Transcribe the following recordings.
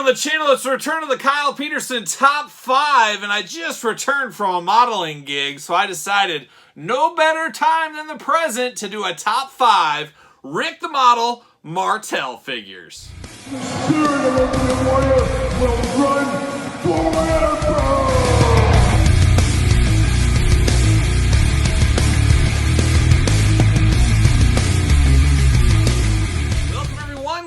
the channel. It's a return of the Kyle Peterson top 5, and I just returned from a modeling gig, so I decided no better time than the present to do a top 5 Rick the Model Martel figures. The spirit of Ultimate Warrior will run forever!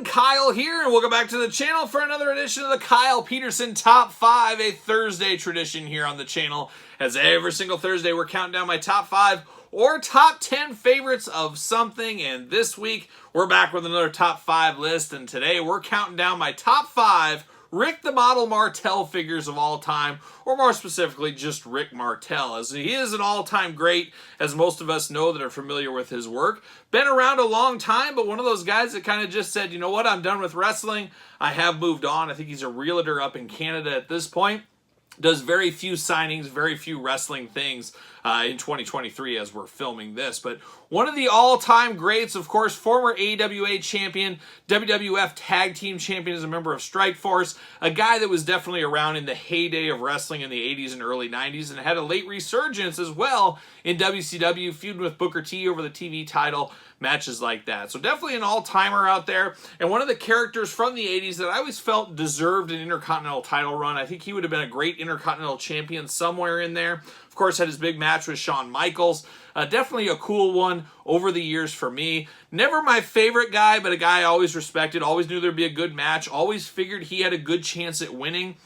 Kyle here, and welcome back to the channel for another edition of the Kyle Peterson Top 5, a Thursday tradition here on the channel. As every single Thursday, we're counting down my top 5 or top 10 favorites of something, and this week, we're back with another top 5 list, and today we're counting down my top 5 Rick the Model Martel figures of all time, or more specifically, just Rick Martel, as he is an all-time great, as most of us know that are familiar with his work. Been around a long time, but one of those guys that kind of just said, you know what, I'm done with wrestling. I have moved on. I think he's a realtor up in Canada at this point. Does very few signings, very few wrestling things in 2023 as we're filming this. But one of the all-time greats, of course, former AWA champion, WWF Tag Team Champion as a member of Strikeforce, a guy that was definitely around in the heyday of wrestling in the 80s and early 90s, and had a late resurgence as well in WCW, feuding with Booker T over the TV title, matches like that. So definitely an all-timer out there, and one of the characters from the 80s that I always felt deserved an Intercontinental title run. I think he would have been a great Intercontinental champion somewhere in there. Of course, had his big match with Shawn Michaels. Definitely a cool one over the years for me. Never my favorite guy, but a guy I always respected. Always knew there'd be a good match. Always figured he had a good chance at winning.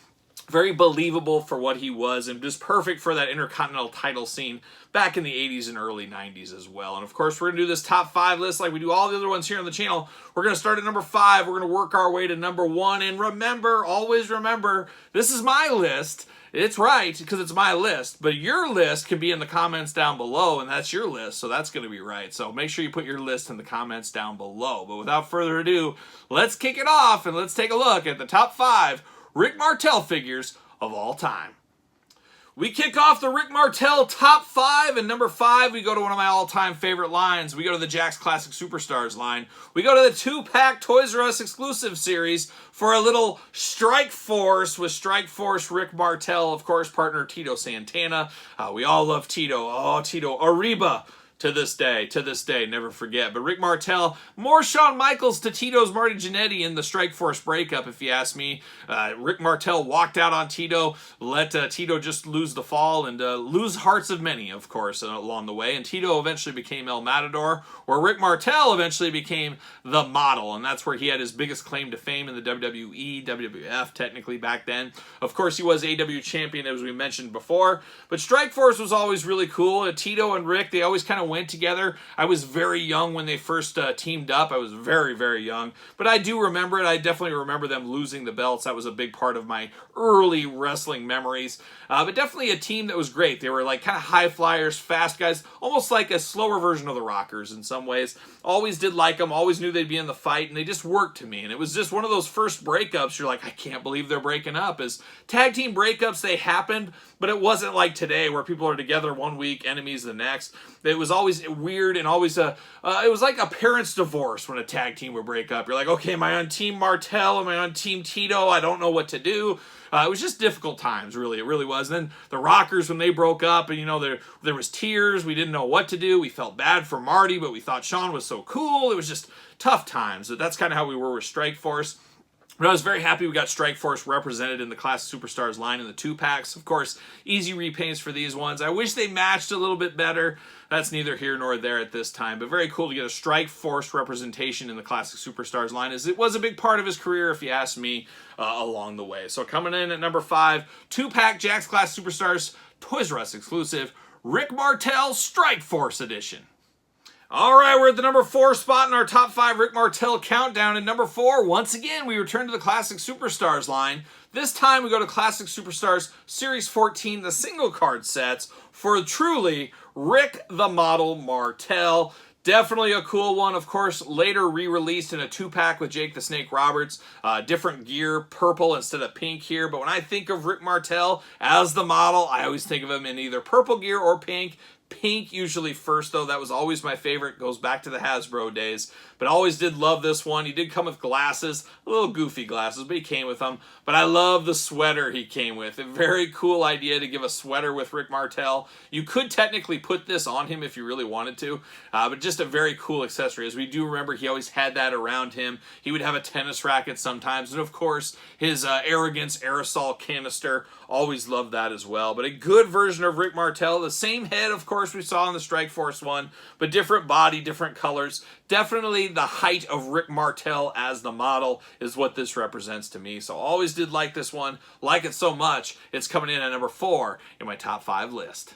Very believable for what he was, and just perfect for that Intercontinental title scene back in the 80s and early 90s as well. And of course, we're going to do this top 5 list like we do all the other ones here on the channel. We're going to start at number 5. We're going to work our way to number 1. And remember, always remember, this is my list. It's right, because it's my list, but your list can be in the comments down below, and that's your list, so that's going to be right. So make sure you put your list in the comments down below. But without further ado, let's kick it off, and let's take a look at the top 5 Rick Martel figures of all time. We kick off the Rick Martel top 5, and number 5, we go to one of my all-time favorite lines. We go to the Jakks Classic Superstars line. We go to the 2-pack Toys R Us exclusive series for a little Strikeforce with Strikeforce Rick Martel, of course, partner Tito Santana. We all love Tito. Oh, Tito Arriba. To this day, never forget. But Rick Martel, more Shawn Michaels to Tito's Marty Jannetty in the Strikeforce breakup, if you ask me. Rick Martel walked out on Tito, let Tito just lose the fall and lose hearts of many, of course, along the way. And Tito eventually became El Matador, where Rick Martel eventually became the Model. And that's where he had his biggest claim to fame in the WWE, WWF, technically back then. Of course, he was AW champion, as we mentioned before. But Strikeforce was always really cool. Tito and Rick, they always kind of went together. I was very young when they first teamed up. I was very, very young. But I do remember it. I definitely remember them losing the belts. That was a big part of my early wrestling memories. But definitely a team that was great. They were like kind of high flyers, fast guys, almost like a slower version of the Rockers in some ways. Always did like them, always knew they'd be in the fight, and they just worked to me. And it was just one of those first breakups. You're like, I can't believe they're breaking up. As tag team breakups, they happened, but it wasn't like today where people are together one week, enemies the next. It was always weird and always it was like a parent's divorce when a tag team would break up. You're like, okay, am I on Team Martel? Am I on Team Tito? I don't know what to do. It was just difficult times, really. It really was. And then the Rockers, when they broke up, and, you know, there was tears. We didn't know what to do. We felt bad for Marty, but we thought Shawn was so cool. It was just tough times. So that's kind of how we were with Strikeforce. But I was very happy we got Strikeforce represented in the Classic Superstars line in the 2-packs. Of course, easy repaints for these ones. I wish they matched a little bit better. That's neither here nor there at this time. But very cool to get a Strikeforce representation in the Classic Superstars line, as it was a big part of his career, if you ask me, along the way. So coming in at number 5, 2-pack Jakks Classic Superstars Toys R Us exclusive, Rick Martel Strikeforce Edition. All right, we're at the number 4 spot in our top 5 Rick Martel countdown. And number 4, once again, we return to the Classic Superstars line. This time we go to Classic Superstars Series 14, the single card sets, for truly Rick the Model Martel. Definitely a cool one. Of course, later re-released in a 2-pack with Jake the Snake Roberts. Different gear, purple instead of pink here. But when I think of Rick Martel as the Model, I always think of him in either purple gear or pink. Pink usually first, though. That was always my favorite. Goes back to the Hasbro days. But I always did love this one. He did come with glasses. A little goofy glasses, but he came with them. But I love the sweater he came with. A very cool idea to give a sweater with Rick Martel. You could technically put this on him if you really wanted to. But just a very cool accessory. As we do remember, he always had that around him. He would have a tennis racket sometimes. And of course, his Arrogance aerosol canister. Always loved that as well. But a good version of Rick Martel. The same head, of course, we saw in the Strike Force one, but different body, different colors. Definitely the height of Rick Martel as the model is what this represents to me. So always did like this one. Like it so much, it's coming in at number 4 in my top 5 list.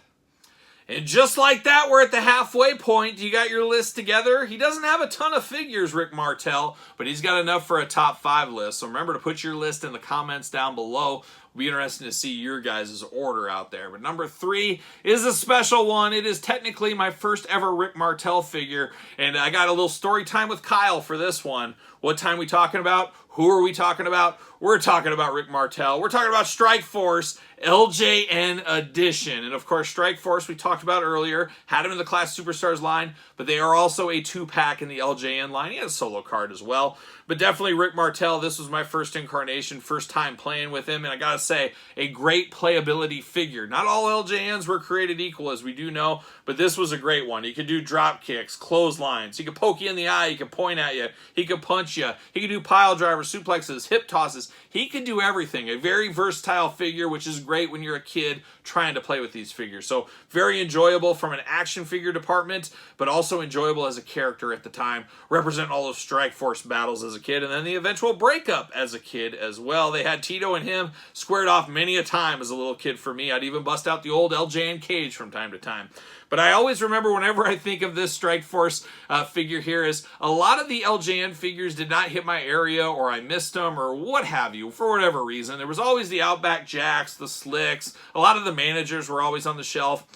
And just like that, we're at the halfway point. You got your list together. He doesn't have a ton of figures, Rick Martel, but he's got enough for a top 5 list. So remember to put your list in the comments down below. It'll be interesting to see your guys' order out there. But number 3 is a special one. It is technically my first ever Rick Martel figure. And I got a little story time with Kyle for this one. What time we talking about? Who are we talking about? We're talking about Rick Martel. We're talking about Strike Force LJN Edition. And of course, Strike Force, we talked about earlier, had him in the Class Superstars line, but they are also a 2-pack in the LJN line. He has a solo card as well. But definitely Rick Martel, this was my first incarnation, first time playing with him, and I gotta say, a great playability figure. Not all LJNs were created equal, as we do know, but this was a great one. He could do drop kicks, clotheslines, he could poke you in the eye, he could point at you, he could punch you, he could do pile drivers, suplexes, hip tosses. He could do everything. A very versatile figure, which is great when you're a kid trying to play with these figures. So very enjoyable from an action figure department, but also enjoyable as a character at the time. Represent all those Strike Force battles as a kid, and then the eventual breakup as a kid as well. They had Tito and him squared off many a time as a little kid for me. I'd even bust out the old LJN cage from time to time. But I always remember whenever I think of this Strike Force figure here is a lot of the LJN figures did not hit my area, or I missed them, or what have you, for whatever reason. There was always the Outback Jacks, the Slicks. A lot of the managers were always on the shelf.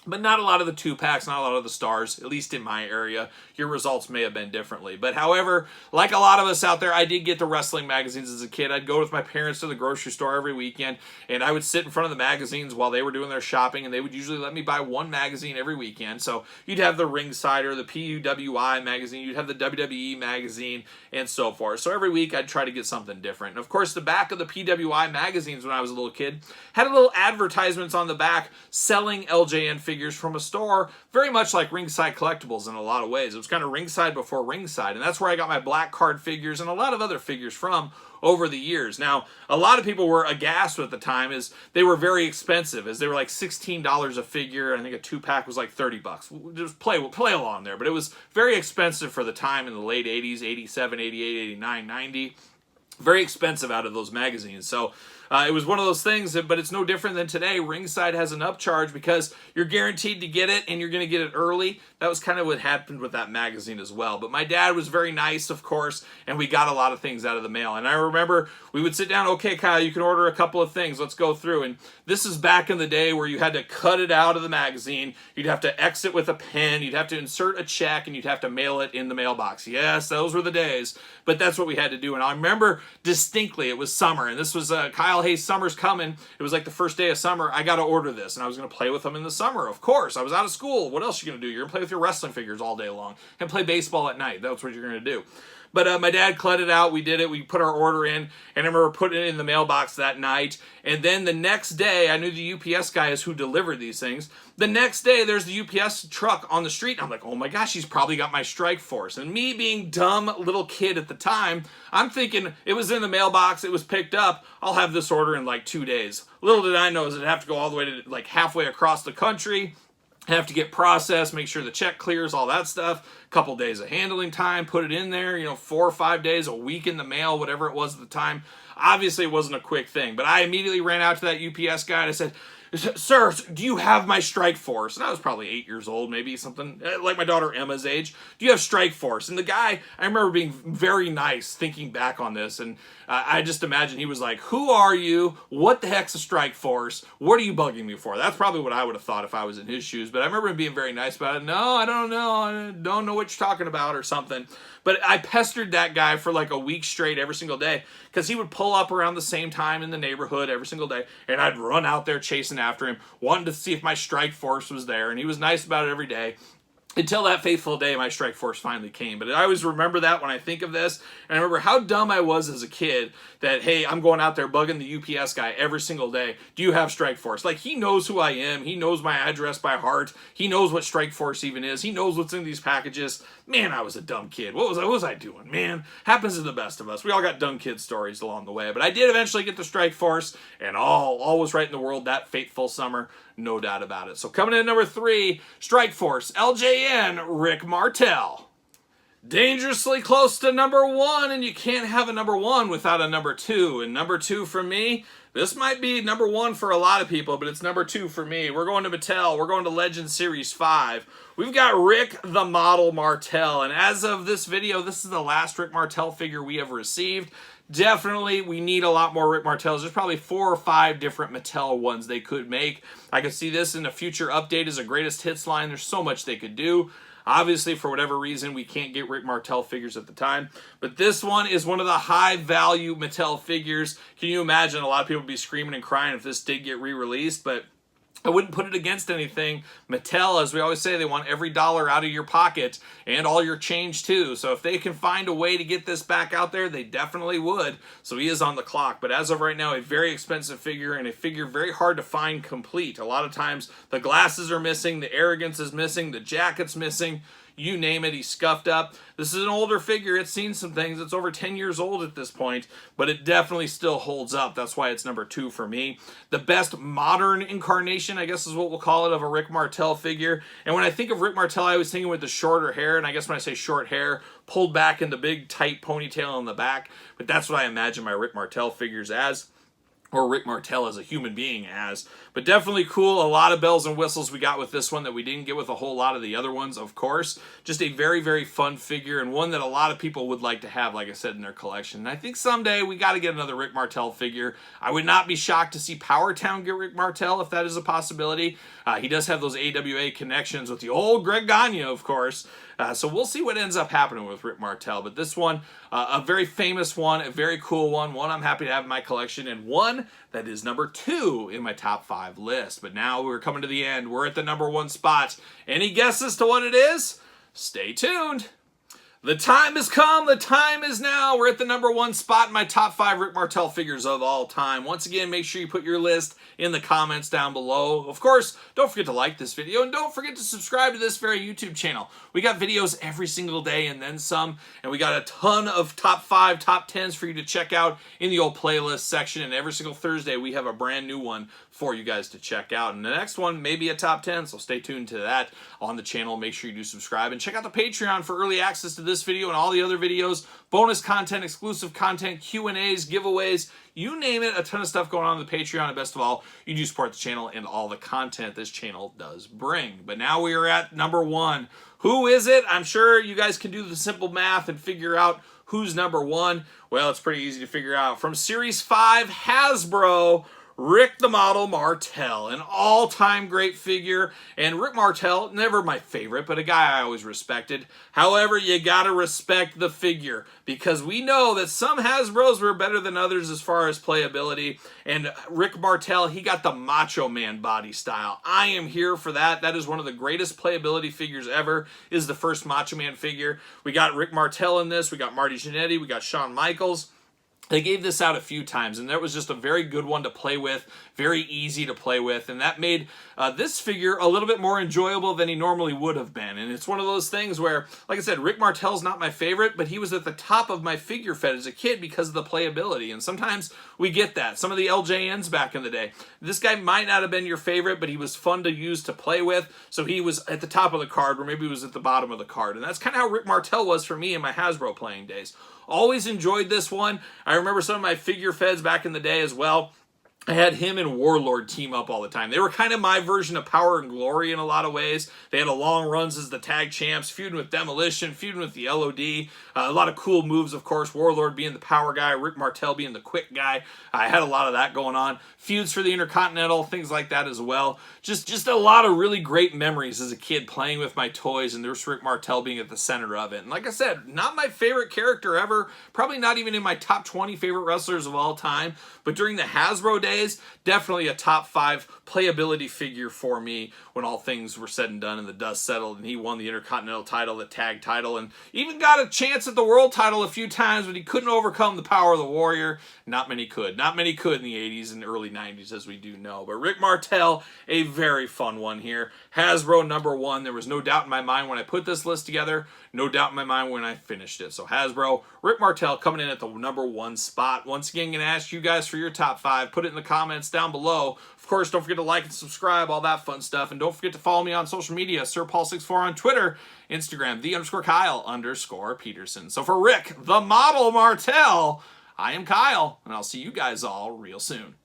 But not a lot of the 2-packs, not a lot of the stars, at least in my area. Your results may have been differently. But however, like a lot of us out there, I did get the wrestling magazines as a kid. I'd go with my parents to the grocery store every weekend, and I would sit in front of the magazines while they were doing their shopping, and they would usually let me buy one magazine every weekend. So you'd have the Ringside or the PUWI magazine, you'd have the WWE magazine, and so forth. So every week I'd try to get something different. And of course, the back of the PWI magazines when I was a little kid had a little advertisements on the back selling LJN figures from a store, very much like Ringside Collectibles in a lot of ways. It was kind of Ringside before Ringside, and that's where I got my black card figures and a lot of other figures from over the years. Now, a lot of people were aghast at the time as they were very expensive, as they were like $16 a figure. I think a 2-pack was like 30 bucks. Just play along there, but it was very expensive for the time in the late 80s, 87, 88, 89, 90. Very expensive out of those magazines. So it was one of those things, but it's no different than today. Ringside has an upcharge because you're guaranteed to get it and you're going to get it early. That was kind of what happened with that magazine as well. But my dad was very nice, of course, and we got a lot of things out of the mail. And I remember we would sit down, okay, Kyle, you can order a couple of things. Let's go through. And this is back in the day where you had to cut it out of the magazine. You'd have to exit with a pen. You'd have to insert a check, and you'd have to mail it in the mailbox. Yes, those were the days. But that's what we had to do. And I remember distinctly it was summer, and this was Kyle, hey, summer's coming. It was like the first day of summer. I got to order this, and I was going to play with them in the summer. Of course, I was out of school. What else are you going to do? You're going to play with your wrestling figures all day long and play baseball at night. That's what you're going to do. But my dad cut it out. We did it. We put our order in, and I remember putting it in the mailbox that night. And then the next day, I knew the UPS guys who delivered these things. The next day, there's the UPS truck on the street. I'm like, oh my gosh, he's probably got my Strike Force. And me being dumb little kid at the time, I'm thinking it was in the mailbox, it was picked up, I'll have this order in like 2 days. Little did I know is I'd have to go all the way to like halfway across the country, have to get processed, make sure the check clears, all that stuff. A couple days of handling time, put it in there, 4 or 5 days, a week in the mail, whatever it was at the time. Obviously, it wasn't a quick thing, but I immediately ran out to that UPS guy and I said, sir, do you have my Strike Force? And I was probably 8 years old, maybe something like my daughter Emma's age. Do you have Strike Force? And the guy, I remember being very nice thinking back on this, and I just imagine he was like, who are you? What the heck's a Strike Force? What are you bugging me for? That's probably what I would have thought if I was in his shoes, but I remember him being very nice about it. No, I don't know. I don't know what you're talking about or something. But I pestered that guy for like a week straight every single day because he would pull up around the same time in the neighborhood every single day, and I'd run out there chasing after him, wanting to see if my strike force was there, and he was nice about it every day. Until that fateful day, my strike force finally came. But I always remember that when I think of this. And I remember how dumb I was as a kid that, hey, I'm going out there bugging the UPS guy every single day. Do you have strike force? Like, he knows who I am. He knows my address by heart. He knows what strike force even is. He knows what's in these packages. Man, I was a dumb kid. What was I doing? Man, happens to the best of us. We all got dumb kid stories along the way. But I did eventually get the strike force, and all was right in the world that fateful summer. No doubt about it. So coming in at number 3, Strike Force, LJN, Rick Martel. Dangerously close to number 1, and you can't have a number 1 without a number 2. And number 2 for me, this might be number 1 for a lot of people, but it's number 2 for me. We're going to Mattel. We're going to Legend Series 5. We've got Rick the Model Martel, and as of this video, this is the last Rick Martel figure we have received. Definitely, we need a lot more Rick Martels. There's probably 4 or 5 different Mattel ones they could make. I could see this in a future update as a greatest hits line. There's so much they could do. Obviously, for whatever reason, we can't get Rick Martel figures at the time. But this one is one of the high-value Mattel figures. Can you imagine? A lot of people would be screaming and crying if this did get re-released, but I wouldn't put it against anything. Mattel, as we always say, they want every dollar out of your pocket and all your change too. So if they can find a way to get this back out there, they definitely would. So he is on the clock. But as of right now, a very expensive figure and a figure very hard to find complete. A lot of times the glasses are missing, the arrogance is missing, the jacket's missing. You name it, he's scuffed up. This is an older figure. It's seen some things. It's over 10 years old at this point, but it definitely still holds up. That's why it's number 2 for me. The best modern incarnation, I guess is what we'll call it, of a Rick Martel figure. And when I think of Rick Martel, I was thinking with the shorter hair, and I guess when I say short hair, pulled back in the big tight ponytail in the back, but that's what I imagine my Rick Martel figures as, or Rick Martel as a human being as. But definitely cool. A lot of bells and whistles we got with this one that we didn't get with a whole lot of the other ones, of course. Just a very, very fun figure, and one that a lot of people would like to have, like I said, in their collection. And I think someday we got to get another Rick Martel figure. I would not be shocked to see Power Town get Rick Martel, if that is a possibility. He does have those AWA connections with the old Greg Gagne, of course. So we'll see what ends up happening with Rick Martel. But this one, a very famous one, a very cool one I'm happy to have in my collection, and one that is number 2 in my top 5 list. But now we're coming to the end. We're at the number 1 spot. Any guesses to what it is? Stay tuned. The time has come. The time is now. We're at the number 1 spot in my top 5 Rick Martel figures of all time. Once again, make sure you put your list in the comments down below. Of course, don't forget to like this video, and don't forget to subscribe to this very YouTube channel. We got videos every single day and then some, and we got a ton of top 5, top 10s for you to check out in the old playlist section, and every single Thursday we have a brand new one for you guys to check out. And the next one may be a top 10, so stay tuned to that on the channel. Make sure you do subscribe, and check out the Patreon for early access to this video and all the other videos, bonus content, exclusive content, Q&As, giveaways, you name it, a ton of stuff going on in the Patreon. And best of all, you do support the channel and all the content this channel does bring. But now we are at number 1. Who is it? I'm sure you guys can do the simple math and figure out who's number 1. Well, it's pretty easy to figure out. From Series 5, Hasbro, Rick the Model Martel, an all-time great figure. And Rick Martel, never my favorite, but a guy I always respected. However, you gotta respect the figure, because we know that some Hasbros were better than others as far as playability. And Rick Martel, he got the Macho Man body style. I am here for that. That is one of the greatest playability figures ever, is the first Macho Man figure. We got Rick Martel in this. We got Marty Jannetty. We got Shawn Michaels. They gave this out a few times, and that was just a very good one to play with, very easy to play with, and that made this figure a little bit more enjoyable than he normally would have been. And it's one of those things where, like I said, Rick Martel's not my favorite, but he was at the top of my figure fed as a kid because of the playability, and sometimes we get that. Some of the LJNs back in the day, this guy might not have been your favorite, but he was fun to use to play with, so he was at the top of the card, or maybe he was at the bottom of the card, and that's kind of how Rick Martel was for me in my Hasbro playing days. Always enjoyed this one. I remember some of my figure feds back in the day as well. I had him and Warlord team up all the time. They were kind of my version of Power and Glory in a lot of ways. They had a long runs as the tag champs, feuding with Demolition, feuding with the LOD. A lot of cool moves, of course. Warlord being the power guy, Rick Martel being the quick guy. I had a lot of that going on. Feuds for the Intercontinental, things like that as well. Just a lot of really great memories as a kid playing with my toys, and there's Rick Martel being at the center of it. And like I said, not my favorite character ever. Probably not even in my top 20 favorite wrestlers of all time. But during the Hasbro days, days. Definitely a top 5 playability figure for me when all things were said and done and the dust settled, and he won the Intercontinental title, the tag title, and even got a chance at the world title a few times, but he couldn't overcome the power of the Warrior. Not many could. Not many could in the 80s and early 90s, as we do know. But Rick Martel, a very fun one here. Hasbro #1. There was no doubt in my mind when I put this list together. No doubt in my mind when I finished it. So Hasbro, Rick Martel coming in at the #1 spot. Once again, going to ask you guys for your top 5. Put it in the comments down below. Of course, don't forget to like and subscribe, all that fun stuff. And don't forget to follow me on social media, SirPaul64 on Twitter, Instagram, _Kyle_Peterson. So for Rick, the model Martel, I am Kyle, and I'll see you guys all real soon.